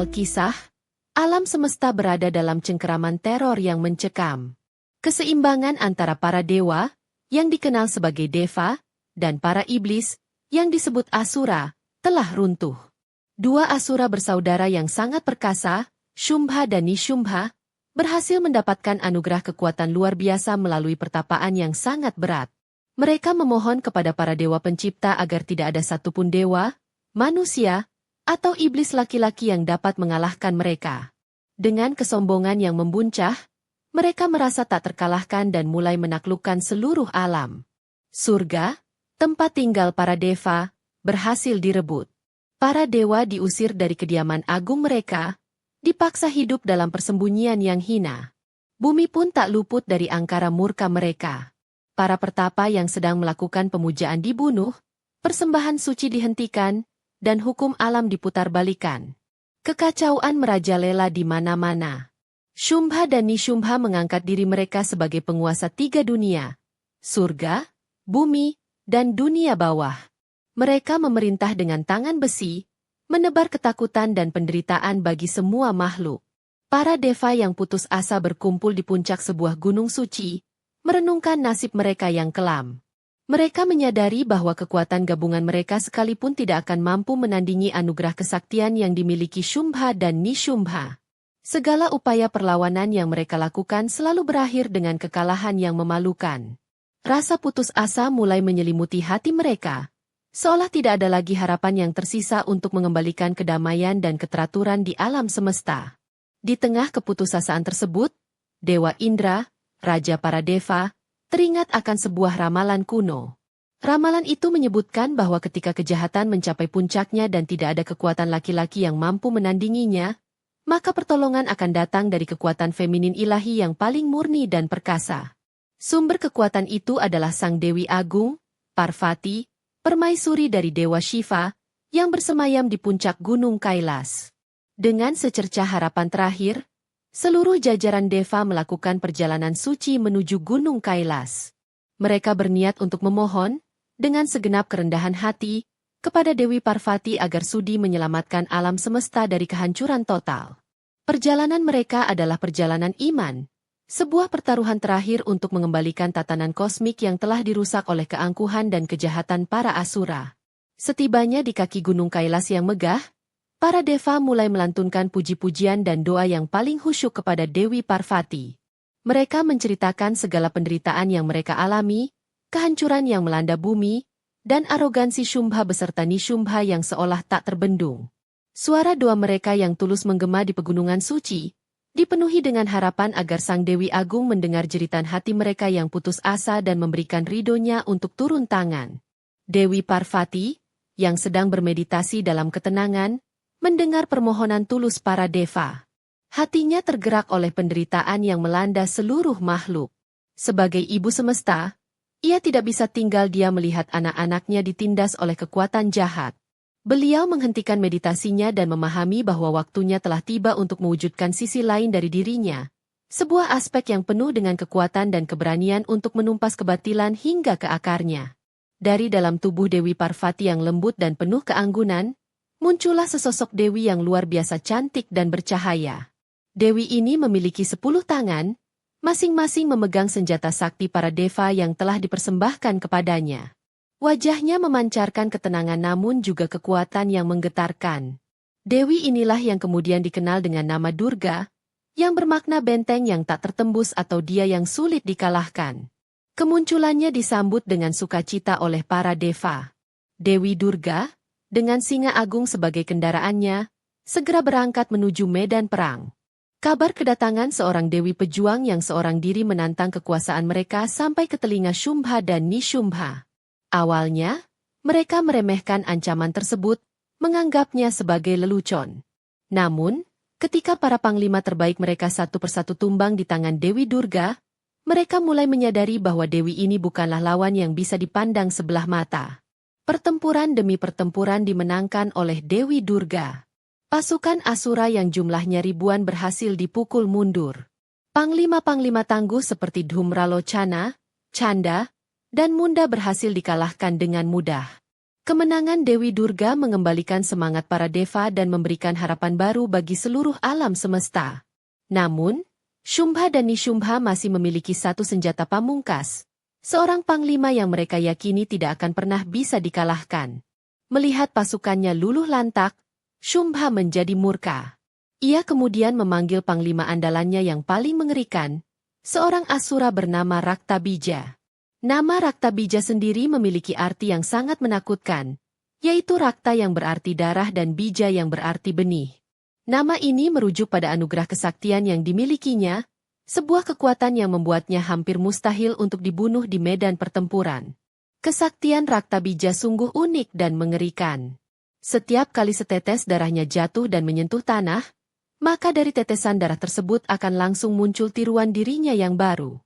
Alkisah, alam semesta berada dalam cengkeraman teror yang mencekam. Keseimbangan antara para dewa, yang dikenal sebagai Deva, dan para iblis, yang disebut Asura, telah runtuh. Dua Asura bersaudara yang sangat perkasa, Shumbha dan Nishumbha, berhasil mendapatkan anugerah kekuatan luar biasa melalui pertapaan yang sangat berat. Mereka memohon kepada para dewa pencipta agar tidak ada satupun dewa, manusia, atau iblis laki-laki yang dapat mengalahkan mereka. Dengan kesombongan yang membuncah, mereka merasa tak terkalahkan dan mulai menaklukkan seluruh alam. Surga, tempat tinggal para deva, berhasil direbut. Para dewa diusir dari kediaman agung mereka, dipaksa hidup dalam persembunyian yang hina. Bumi pun tak luput dari angkara murka mereka. Para pertapa yang sedang melakukan pemujaan dibunuh, persembahan suci dihentikan, dan hukum alam diputarbalikan. Kekacauan merajalela di mana-mana. Shumbha dan Nishumbha mengangkat diri mereka sebagai penguasa tiga dunia, surga, bumi, dan dunia bawah. Mereka memerintah dengan tangan besi, menebar ketakutan dan penderitaan bagi semua makhluk. Para deva yang putus asa berkumpul di puncak sebuah gunung suci, merenungkan nasib mereka yang kelam. Mereka menyadari bahwa kekuatan gabungan mereka sekalipun tidak akan mampu menandingi anugerah kesaktian yang dimiliki Shumbha dan Nishumbha. Segala upaya perlawanan yang mereka lakukan selalu berakhir dengan kekalahan yang memalukan. Rasa putus asa mulai menyelimuti hati mereka, seolah tidak ada lagi harapan yang tersisa untuk mengembalikan kedamaian dan keteraturan di alam semesta. Di tengah keputusasaan tersebut, Dewa Indra, Raja para Deva, teringat akan sebuah ramalan kuno. Ramalan itu menyebutkan bahwa ketika kejahatan mencapai puncaknya dan tidak ada kekuatan laki-laki yang mampu menandinginya, maka pertolongan akan datang dari kekuatan feminin ilahi yang paling murni dan perkasa. Sumber kekuatan itu adalah Sang Dewi Agung, Parvati, permaisuri dari Dewa Shiva, yang bersemayam di puncak Gunung Kailas. Dengan secercah harapan terakhir, seluruh jajaran deva melakukan perjalanan suci menuju Gunung Kailas. Mereka berniat untuk memohon, dengan segenap kerendahan hati, kepada Dewi Parvati agar sudi menyelamatkan alam semesta dari kehancuran total. Perjalanan mereka adalah perjalanan iman, sebuah pertaruhan terakhir untuk mengembalikan tatanan kosmik yang telah dirusak oleh keangkuhan dan kejahatan para Asura. Setibanya di kaki Gunung Kailas yang megah, para deva mulai melantunkan puji-pujian dan doa yang paling khusyuk kepada Dewi Parvati. Mereka menceritakan segala penderitaan yang mereka alami, kehancuran yang melanda bumi, dan arogansi Shumbha beserta Nishumbha yang seolah tak terbendung. Suara doa mereka yang tulus menggema di pegunungan suci, dipenuhi dengan harapan agar Sang Dewi Agung mendengar jeritan hati mereka yang putus asa dan memberikan ridhonya untuk turun tangan. Dewi Parvati, yang sedang bermeditasi dalam ketenangan, mendengar permohonan tulus para deva. Hatinya tergerak oleh penderitaan yang melanda seluruh makhluk. Sebagai ibu semesta, ia tidak bisa tinggal diam melihat anak-anaknya ditindas oleh kekuatan jahat. Beliau menghentikan meditasinya dan memahami bahwa waktunya telah tiba untuk mewujudkan sisi lain dari dirinya. Sebuah aspek yang penuh dengan kekuatan dan keberanian untuk menumpas kebatilan hingga ke akarnya. Dari dalam tubuh Dewi Parvati yang lembut dan penuh keanggunan, muncullah sesosok Dewi yang luar biasa cantik dan bercahaya. Dewi ini memiliki 10 tangan, masing-masing memegang senjata sakti para deva yang telah dipersembahkan kepadanya. Wajahnya memancarkan ketenangan namun juga kekuatan yang menggetarkan. Dewi inilah yang kemudian dikenal dengan nama Durga, yang bermakna benteng yang tak tertembus atau dia yang sulit dikalahkan. Kemunculannya disambut dengan sukacita oleh para deva. Dewi Durga, dengan singa agung sebagai kendaraannya, segera berangkat menuju medan perang. Kabar kedatangan seorang dewi pejuang yang seorang diri menantang kekuasaan mereka sampai ke telinga Shumbha dan Nishumbha. Awalnya, mereka meremehkan ancaman tersebut, menganggapnya sebagai lelucon. Namun, ketika para panglima terbaik mereka satu persatu tumbang di tangan Dewi Durga, mereka mulai menyadari bahwa Dewi ini bukanlah lawan yang bisa dipandang sebelah mata. Pertempuran demi pertempuran dimenangkan oleh Dewi Durga. Pasukan Asura yang jumlahnya ribuan berhasil dipukul mundur. Panglima-panglima tangguh seperti Dhumralocana, Chanda, dan Munda berhasil dikalahkan dengan mudah. Kemenangan Dewi Durga mengembalikan semangat para deva dan memberikan harapan baru bagi seluruh alam semesta. Namun, Shumbha dan Nishumbha masih memiliki satu senjata pamungkas, seorang panglima yang mereka yakini tidak akan pernah bisa dikalahkan. Melihat pasukannya luluh lantak, Shumbha menjadi murka. Ia kemudian memanggil panglima andalannya yang paling mengerikan, seorang asura bernama Raktabija. Nama Raktabija sendiri memiliki arti yang sangat menakutkan, yaitu Rakta yang berarti darah dan Bija yang berarti benih. Nama ini merujuk pada anugerah kesaktian yang dimilikinya, sebuah kekuatan yang membuatnya hampir mustahil untuk dibunuh di medan pertempuran. Kesaktian Raktabija sungguh unik dan mengerikan. Setiap kali setetes darahnya jatuh dan menyentuh tanah, maka dari tetesan darah tersebut akan langsung muncul tiruan dirinya yang baru.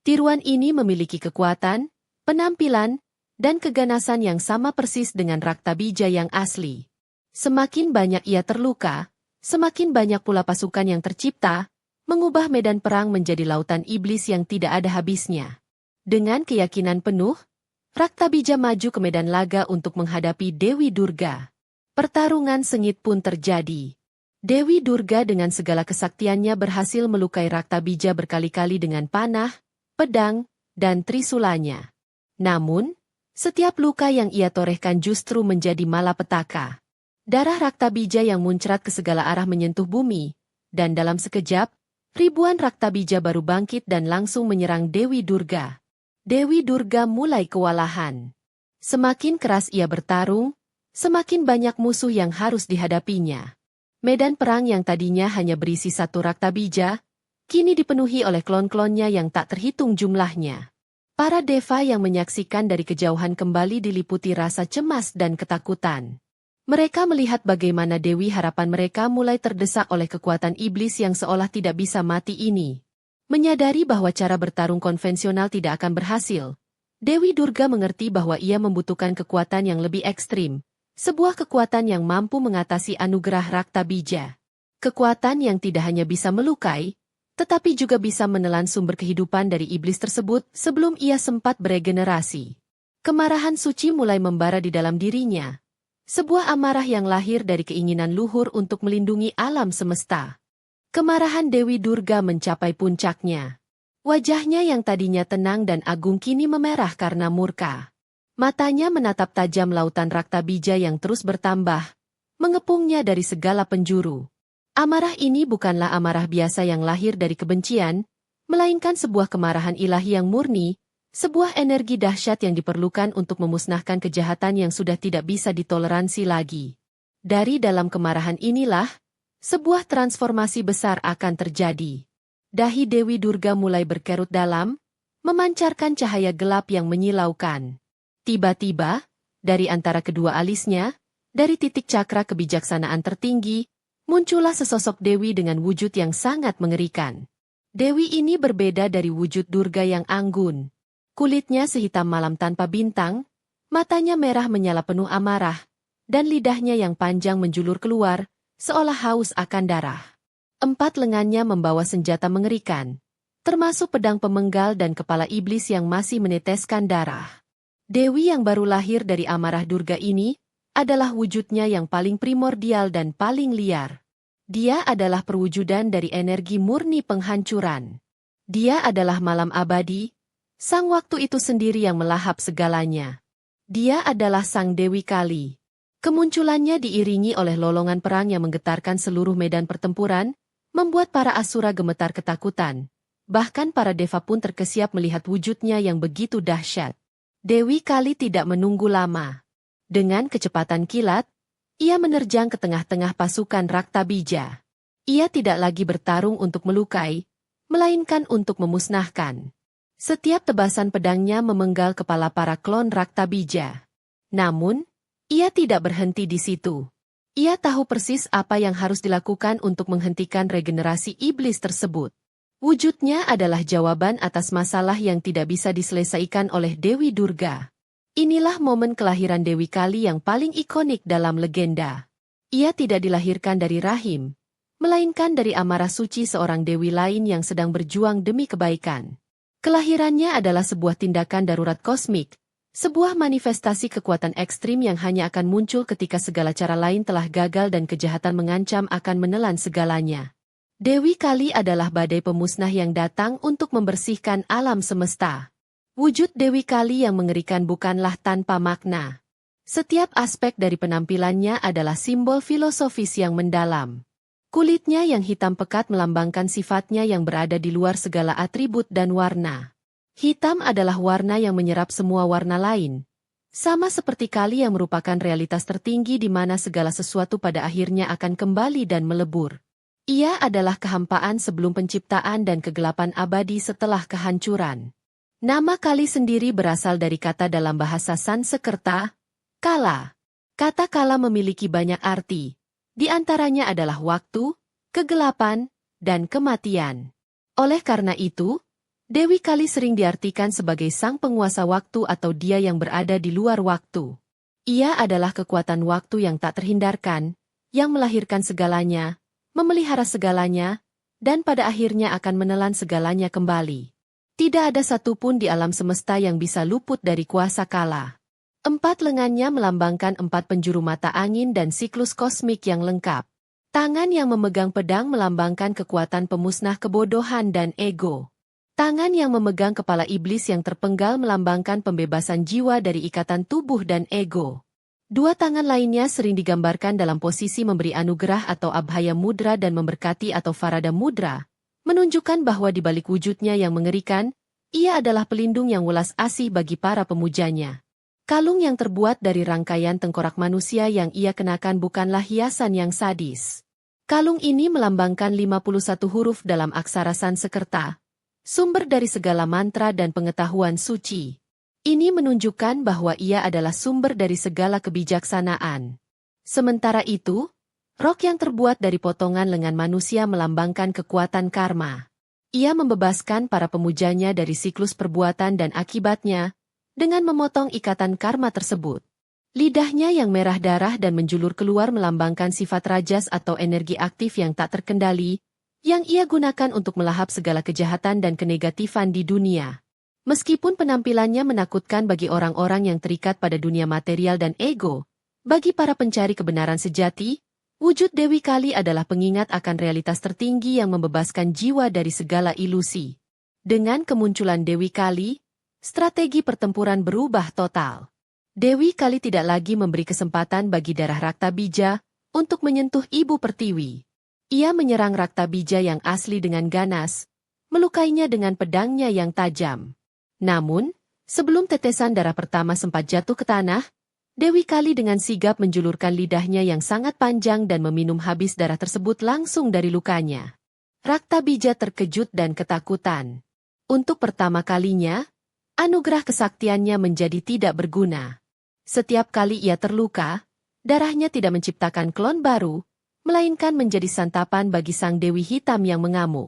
Tiruan ini memiliki kekuatan, penampilan, dan keganasan yang sama persis dengan Raktabija yang asli. Semakin banyak ia terluka, semakin banyak pula pasukan yang tercipta, mengubah medan perang menjadi lautan iblis yang tidak ada habisnya. Dengan keyakinan penuh, Raktabija maju ke medan laga untuk menghadapi Dewi Durga. Pertarungan sengit pun terjadi. Dewi Durga dengan segala kesaktiannya berhasil melukai Raktabija berkali-kali dengan panah, pedang, dan trisulanya. Namun, setiap luka yang ia torehkan justru menjadi malapetaka. Darah Raktabija yang muncrat ke segala arah menyentuh bumi, dan dalam sekejap, ribuan Raktabija baru bangkit dan langsung menyerang Dewi Durga. Dewi Durga mulai kewalahan. Semakin keras ia bertarung, semakin banyak musuh yang harus dihadapinya. Medan perang yang tadinya hanya berisi satu Raktabija, kini dipenuhi oleh klon-klonnya yang tak terhitung jumlahnya. Para deva yang menyaksikan dari kejauhan kembali diliputi rasa cemas dan ketakutan. Mereka melihat bagaimana Dewi harapan mereka mulai terdesak oleh kekuatan iblis yang seolah tidak bisa mati ini. Menyadari bahwa cara bertarung konvensional tidak akan berhasil, Dewi Durga mengerti bahwa ia membutuhkan kekuatan yang lebih ekstrim, sebuah kekuatan yang mampu mengatasi anugerah Raktabija. Kekuatan yang tidak hanya bisa melukai, tetapi juga bisa menelan sumber kehidupan dari iblis tersebut sebelum ia sempat beregenerasi. Kemarahan suci mulai membara di dalam dirinya. Sebuah amarah yang lahir dari keinginan luhur untuk melindungi alam semesta. Kemarahan Dewi Durga mencapai puncaknya. Wajahnya yang tadinya tenang dan agung kini memerah karena murka. Matanya menatap tajam lautan Raktabija yang terus bertambah, mengepungnya dari segala penjuru. Amarah ini bukanlah amarah biasa yang lahir dari kebencian, melainkan sebuah kemarahan ilahi yang murni, sebuah energi dahsyat yang diperlukan untuk memusnahkan kejahatan yang sudah tidak bisa ditoleransi lagi. Dari dalam kemarahan inilah, sebuah transformasi besar akan terjadi. Dahi Dewi Durga mulai berkerut dalam, memancarkan cahaya gelap yang menyilaukan. Tiba-tiba, dari antara kedua alisnya, dari titik cakra kebijaksanaan tertinggi, muncullah sesosok Dewi dengan wujud yang sangat mengerikan. Dewi ini berbeda dari wujud Durga yang anggun. Kulitnya sehitam malam tanpa bintang, matanya merah menyala penuh amarah, dan lidahnya yang panjang menjulur keluar, seolah haus akan darah. 4 lengannya membawa senjata mengerikan, termasuk pedang pemenggal dan kepala iblis yang masih meneteskan darah. Dewi yang baru lahir dari amarah Durga ini, adalah wujudnya yang paling primordial dan paling liar. Dia adalah perwujudan dari energi murni penghancuran. Dia adalah malam abadi, sang waktu itu sendiri yang melahap segalanya. Dia adalah sang Dewi Kali. Kemunculannya diiringi oleh lolongan perang yang menggetarkan seluruh medan pertempuran, membuat para asura gemetar ketakutan. Bahkan para deva pun terkesiap melihat wujudnya yang begitu dahsyat. Dewi Kali tidak menunggu lama. Dengan kecepatan kilat, ia menerjang ke tengah-tengah pasukan Raktabija. Ia tidak lagi bertarung untuk melukai, melainkan untuk memusnahkan. Setiap tebasan pedangnya memenggal kepala para klon Raktabija. Namun, ia tidak berhenti di situ. Ia tahu persis apa yang harus dilakukan untuk menghentikan regenerasi iblis tersebut. Wujudnya adalah jawaban atas masalah yang tidak bisa diselesaikan oleh Dewi Durga. Inilah momen kelahiran Dewi Kali yang paling ikonik dalam legenda. Ia tidak dilahirkan dari rahim, melainkan dari amarah suci seorang dewi lain yang sedang berjuang demi kebaikan. Kelahirannya adalah sebuah tindakan darurat kosmik, Sebuah manifestasi kekuatan ekstrim yang hanya akan muncul ketika segala cara lain telah gagal dan kejahatan mengancam akan menelan segalanya. Dewi Kali adalah badai pemusnah yang datang untuk membersihkan alam semesta. Wujud Dewi Kali yang mengerikan bukanlah tanpa makna. Setiap aspek dari penampilannya adalah simbol filosofis yang mendalam. Kulitnya yang hitam pekat melambangkan sifatnya yang berada di luar segala atribut dan warna. Hitam adalah warna yang menyerap semua warna lain. Sama seperti kali yang merupakan realitas tertinggi di mana segala sesuatu pada akhirnya akan kembali dan melebur. Ia adalah kehampaan sebelum penciptaan dan kegelapan abadi setelah kehancuran. Nama kali sendiri berasal dari kata dalam bahasa Sanskerta, kala. Kata kala memiliki banyak arti. Di antaranya adalah waktu, kegelapan, dan kematian. Oleh karena itu, Dewi Kali sering diartikan sebagai sang penguasa waktu atau dia yang berada di luar waktu. Ia adalah kekuatan waktu yang tak terhindarkan, yang melahirkan segalanya, memelihara segalanya, dan pada akhirnya akan menelan segalanya kembali. Tidak ada satupun di alam semesta yang bisa luput dari kuasa kala. 4 lengannya melambangkan 4 penjuru mata angin dan siklus kosmik yang lengkap. Tangan yang memegang pedang melambangkan kekuatan pemusnah kebodohan dan ego. Tangan yang memegang kepala iblis yang terpenggal melambangkan pembebasan jiwa dari ikatan tubuh dan ego. 2 tangan lainnya sering digambarkan dalam posisi memberi anugerah atau abhaya mudra dan memberkati atau farada mudra, menunjukkan bahwa di balik wujudnya yang mengerikan, ia adalah pelindung yang welas asih bagi para pemujanya. Kalung yang terbuat dari rangkaian tengkorak manusia yang ia kenakan bukanlah hiasan yang sadis. Kalung ini melambangkan 51 huruf dalam aksara Sanskerta, sumber dari segala mantra dan pengetahuan suci. Ini menunjukkan bahwa ia adalah sumber dari segala kebijaksanaan. Sementara itu, rok yang terbuat dari potongan lengan manusia melambangkan kekuatan karma. Ia membebaskan para pemujanya dari siklus perbuatan dan akibatnya, dengan memotong ikatan karma tersebut. Lidahnya yang merah darah dan menjulur keluar melambangkan sifat rajas atau energi aktif yang tak terkendali, yang ia gunakan untuk melahap segala kejahatan dan kenegatifan di dunia. Meskipun penampilannya menakutkan bagi orang-orang yang terikat pada dunia material dan ego, bagi para pencari kebenaran sejati, wujud Dewi Kali adalah pengingat akan realitas tertinggi yang membebaskan jiwa dari segala ilusi. Dengan kemunculan Dewi Kali, strategi pertempuran berubah total. Dewi Kali tidak lagi memberi kesempatan bagi darah Raktabija untuk menyentuh Ibu Pertiwi. Ia menyerang Raktabija yang asli dengan ganas, melukainya dengan pedangnya yang tajam. Namun, sebelum tetesan darah pertama sempat jatuh ke tanah, Dewi Kali dengan sigap menjulurkan lidahnya yang sangat panjang dan meminum habis darah tersebut langsung dari lukanya. Raktabija terkejut dan ketakutan. Untuk pertama kalinya, anugerah kesaktiannya menjadi tidak berguna. Setiap kali ia terluka, darahnya tidak menciptakan klon baru, melainkan menjadi santapan bagi sang Dewi Hitam yang mengamuk.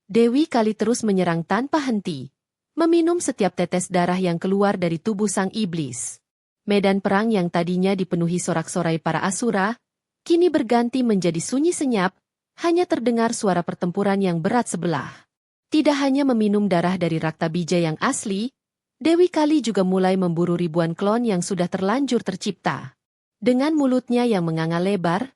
Dewi Kali terus menyerang tanpa henti, meminum setiap tetes darah yang keluar dari tubuh sang iblis. Medan perang yang tadinya dipenuhi sorak-sorai para asura, kini berganti menjadi sunyi senyap, hanya terdengar suara pertempuran yang berat sebelah. Tidak hanya meminum darah dari Raktabija yang asli, Dewi Kali juga mulai memburu ribuan klon yang sudah terlanjur tercipta. Dengan mulutnya yang menganga lebar,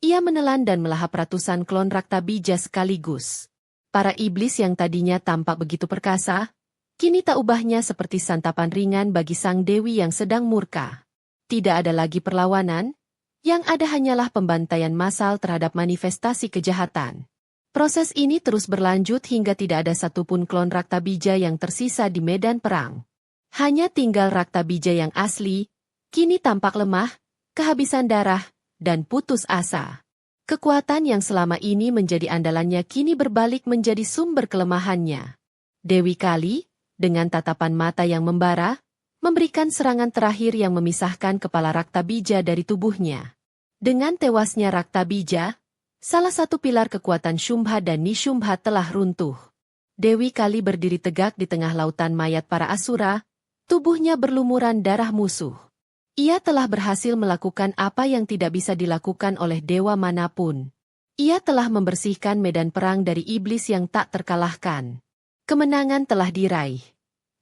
ia menelan dan melahap ratusan klon Raktabija sekaligus. Para iblis yang tadinya tampak begitu perkasa, kini tak ubahnya seperti santapan ringan bagi sang dewi yang sedang murka. Tidak ada lagi perlawanan, yang ada hanyalah pembantaian massal terhadap manifestasi kejahatan. Proses ini terus berlanjut hingga tidak ada satupun klon Raktabija yang tersisa di medan perang. Hanya tinggal Raktabija yang asli, kini tampak lemah, kehabisan darah, dan putus asa. Kekuatan yang selama ini menjadi andalannya kini berbalik menjadi sumber kelemahannya. Dewi Kali, dengan tatapan mata yang membara, memberikan serangan terakhir yang memisahkan kepala Raktabija dari tubuhnya. Dengan tewasnya Raktabija, salah satu pilar kekuatan Shumbha dan Nishumbha telah runtuh. Dewi Kali berdiri tegak di tengah lautan mayat para asura, tubuhnya berlumuran darah musuh. Ia telah berhasil melakukan apa yang tidak bisa dilakukan oleh dewa manapun. Ia telah membersihkan medan perang dari iblis yang tak terkalahkan. Kemenangan telah diraih.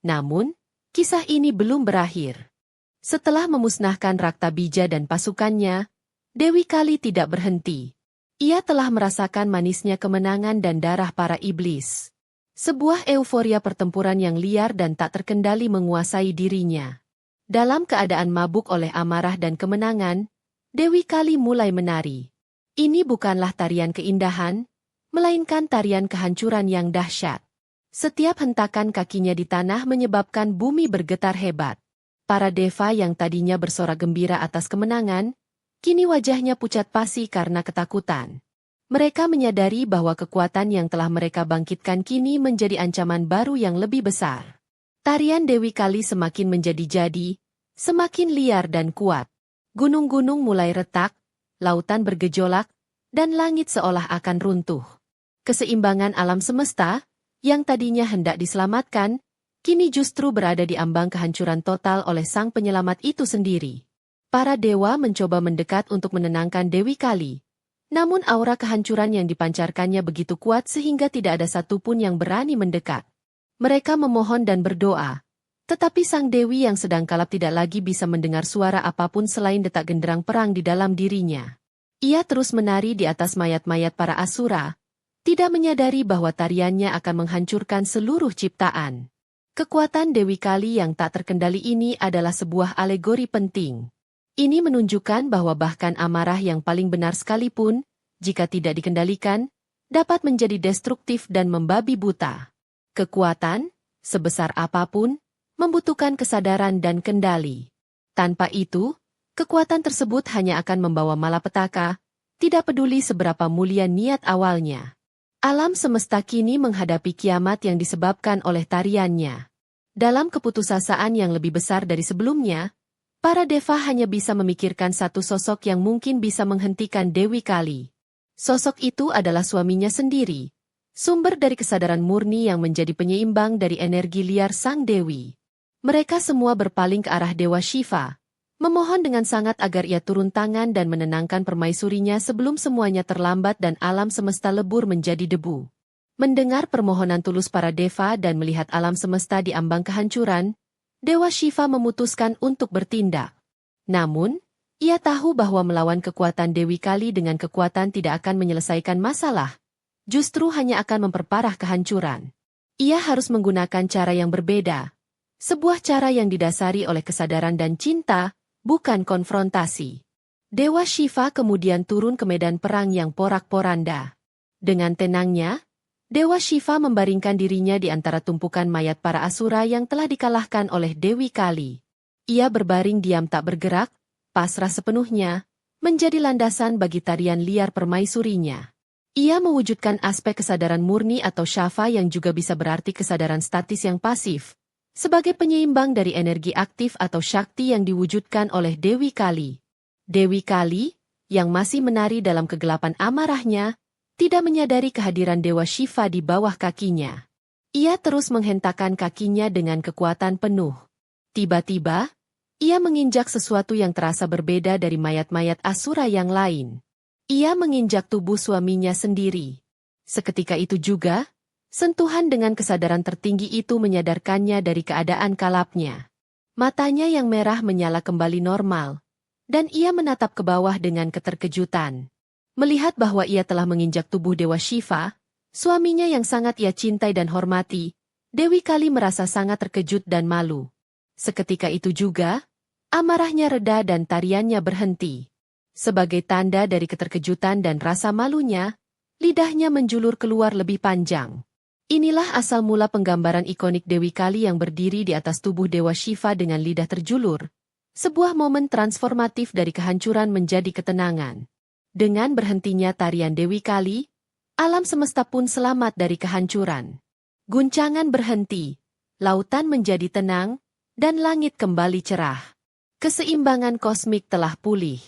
Namun, kisah ini belum berakhir. Setelah memusnahkan Raktabija dan pasukannya, Dewi Kali tidak berhenti. Ia telah merasakan manisnya kemenangan dan darah para iblis. Sebuah euforia pertempuran yang liar dan tak terkendali menguasai dirinya. Dalam keadaan mabuk oleh amarah dan kemenangan, Dewi Kali mulai menari. Ini bukanlah tarian keindahan, melainkan tarian kehancuran yang dahsyat. Setiap hentakan kakinya di tanah menyebabkan bumi bergetar hebat. Para deva yang tadinya bersorak gembira atas kemenangan, kini wajahnya pucat pasi karena ketakutan. Mereka menyadari bahwa kekuatan yang telah mereka bangkitkan kini menjadi ancaman baru yang lebih besar. Tarian Dewi Kali semakin menjadi-jadi, semakin liar dan kuat. Gunung-gunung mulai retak, lautan bergejolak, dan langit seolah akan runtuh. Keseimbangan alam semesta, yang tadinya hendak diselamatkan, kini justru berada di ambang kehancuran total oleh sang penyelamat itu sendiri. Para dewa mencoba mendekat untuk menenangkan Dewi Kali. Namun aura kehancuran yang dipancarkannya begitu kuat sehingga tidak ada satupun yang berani mendekat. Mereka memohon dan berdoa. Tetapi sang dewi yang sedang kalap tidak lagi bisa mendengar suara apapun selain detak genderang perang di dalam dirinya. Ia terus menari di atas mayat-mayat para asura, tidak menyadari bahwa tariannya akan menghancurkan seluruh ciptaan. Kekuatan Dewi Kali yang tak terkendali ini adalah sebuah alegori penting. Ini menunjukkan bahwa bahkan amarah yang paling benar sekalipun, jika tidak dikendalikan, dapat menjadi destruktif dan membabi buta. Kekuatan, sebesar apapun, membutuhkan kesadaran dan kendali. Tanpa itu, kekuatan tersebut hanya akan membawa malapetaka, tidak peduli seberapa mulia niat awalnya. Alam semesta kini menghadapi kiamat yang disebabkan oleh tariannya. Dalam keputusasaan yang lebih besar dari sebelumnya, para deva hanya bisa memikirkan satu sosok yang mungkin bisa menghentikan Dewi Kali. Sosok itu adalah suaminya sendiri, sumber dari kesadaran murni yang menjadi penyeimbang dari energi liar sang dewi. Mereka semua berpaling ke arah Dewa Shiva, memohon dengan sangat agar ia turun tangan dan menenangkan permaisurinya sebelum semuanya terlambat dan alam semesta lebur menjadi debu. Mendengar permohonan tulus para deva dan melihat alam semesta di ambang kehancuran, Dewa Shiva memutuskan untuk bertindak. Namun, ia tahu bahwa melawan kekuatan Dewi Kali dengan kekuatan tidak akan menyelesaikan masalah, justru hanya akan memperparah kehancuran. Ia harus menggunakan cara yang berbeda, sebuah cara yang didasari oleh kesadaran dan cinta, bukan konfrontasi. Dewa Shiva kemudian turun ke medan perang yang porak-poranda. Dengan tenangnya, Dewa Shiva membaringkan dirinya di antara tumpukan mayat para asura yang telah dikalahkan oleh Dewi Kali. Ia berbaring diam tak bergerak, pasrah sepenuhnya, menjadi landasan bagi tarian liar permaisurinya. Ia mewujudkan aspek kesadaran murni atau Shafa yang juga bisa berarti kesadaran statis yang pasif, sebagai penyeimbang dari energi aktif atau Shakti yang diwujudkan oleh Dewi Kali. Dewi Kali, yang masih menari dalam kegelapan amarahnya, tidak menyadari kehadiran Dewa Shiva di bawah kakinya. Ia terus menghentakkan kakinya dengan kekuatan penuh. Tiba-tiba, ia menginjak sesuatu yang terasa berbeda dari mayat-mayat asura yang lain. Ia menginjak tubuh suaminya sendiri. Seketika itu juga, sentuhan dengan kesadaran tertinggi itu menyadarkannya dari keadaan kalapnya. Matanya yang merah menyala kembali normal, dan ia menatap ke bawah dengan keterkejutan. Melihat bahwa ia telah menginjak tubuh Dewa Shiva, suaminya yang sangat ia cintai dan hormati, Dewi Kali merasa sangat terkejut dan malu. Seketika itu juga, amarahnya reda dan tariannya berhenti. Sebagai tanda dari keterkejutan dan rasa malunya, lidahnya menjulur keluar lebih panjang. Inilah asal mula penggambaran ikonik Dewi Kali yang berdiri di atas tubuh Dewa Shiva dengan lidah terjulur. Sebuah momen transformatif dari kehancuran menjadi ketenangan. Dengan berhentinya tarian Dewi Kali, alam semesta pun selamat dari kehancuran. Guncangan berhenti, lautan menjadi tenang, dan langit kembali cerah. Keseimbangan kosmik telah pulih.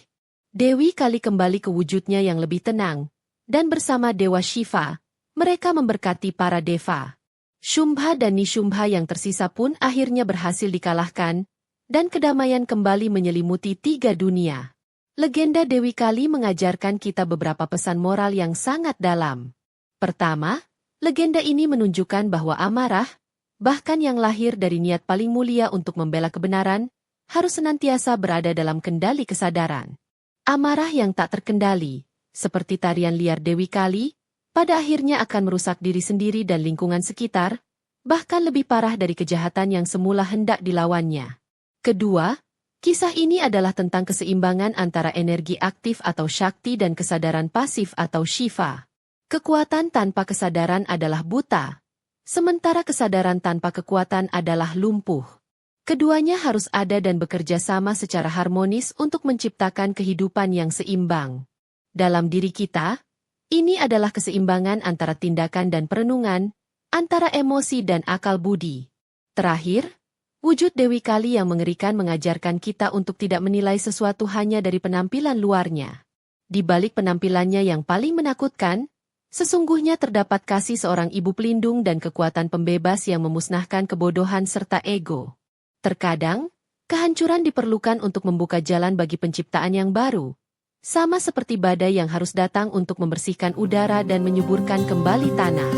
Dewi Kali kembali ke wujudnya yang lebih tenang, dan bersama Dewa Shiva, mereka memberkati para deva. Shumbha dan Nishumbha yang tersisa pun akhirnya berhasil dikalahkan, dan kedamaian kembali menyelimuti 3 dunia. Legenda Dewi Kali mengajarkan kita beberapa pesan moral yang sangat dalam. Pertama, legenda ini menunjukkan bahwa amarah, bahkan yang lahir dari niat paling mulia untuk membela kebenaran, harus senantiasa berada dalam kendali kesadaran. Amarah yang tak terkendali, seperti tarian liar Dewi Kali, pada akhirnya akan merusak diri sendiri dan lingkungan sekitar, bahkan lebih parah dari kejahatan yang semula hendak dilawannya. Kedua, kisah ini adalah tentang keseimbangan antara energi aktif atau Shakti dan kesadaran pasif atau Shiva. Kekuatan tanpa kesadaran adalah buta, sementara kesadaran tanpa kekuatan adalah lumpuh. Keduanya harus ada dan bekerja sama secara harmonis untuk menciptakan kehidupan yang seimbang. Dalam diri kita, ini adalah keseimbangan antara tindakan dan perenungan, antara emosi dan akal budi. Terakhir, wujud Dewi Kali yang mengerikan mengajarkan kita untuk tidak menilai sesuatu hanya dari penampilan luarnya. Di balik penampilannya yang paling menakutkan, sesungguhnya terdapat kasih seorang ibu pelindung dan kekuatan pembebas yang memusnahkan kebodohan serta ego. Terkadang, kehancuran diperlukan untuk membuka jalan bagi penciptaan yang baru, sama seperti badai yang harus datang untuk membersihkan udara dan menyuburkan kembali tanah.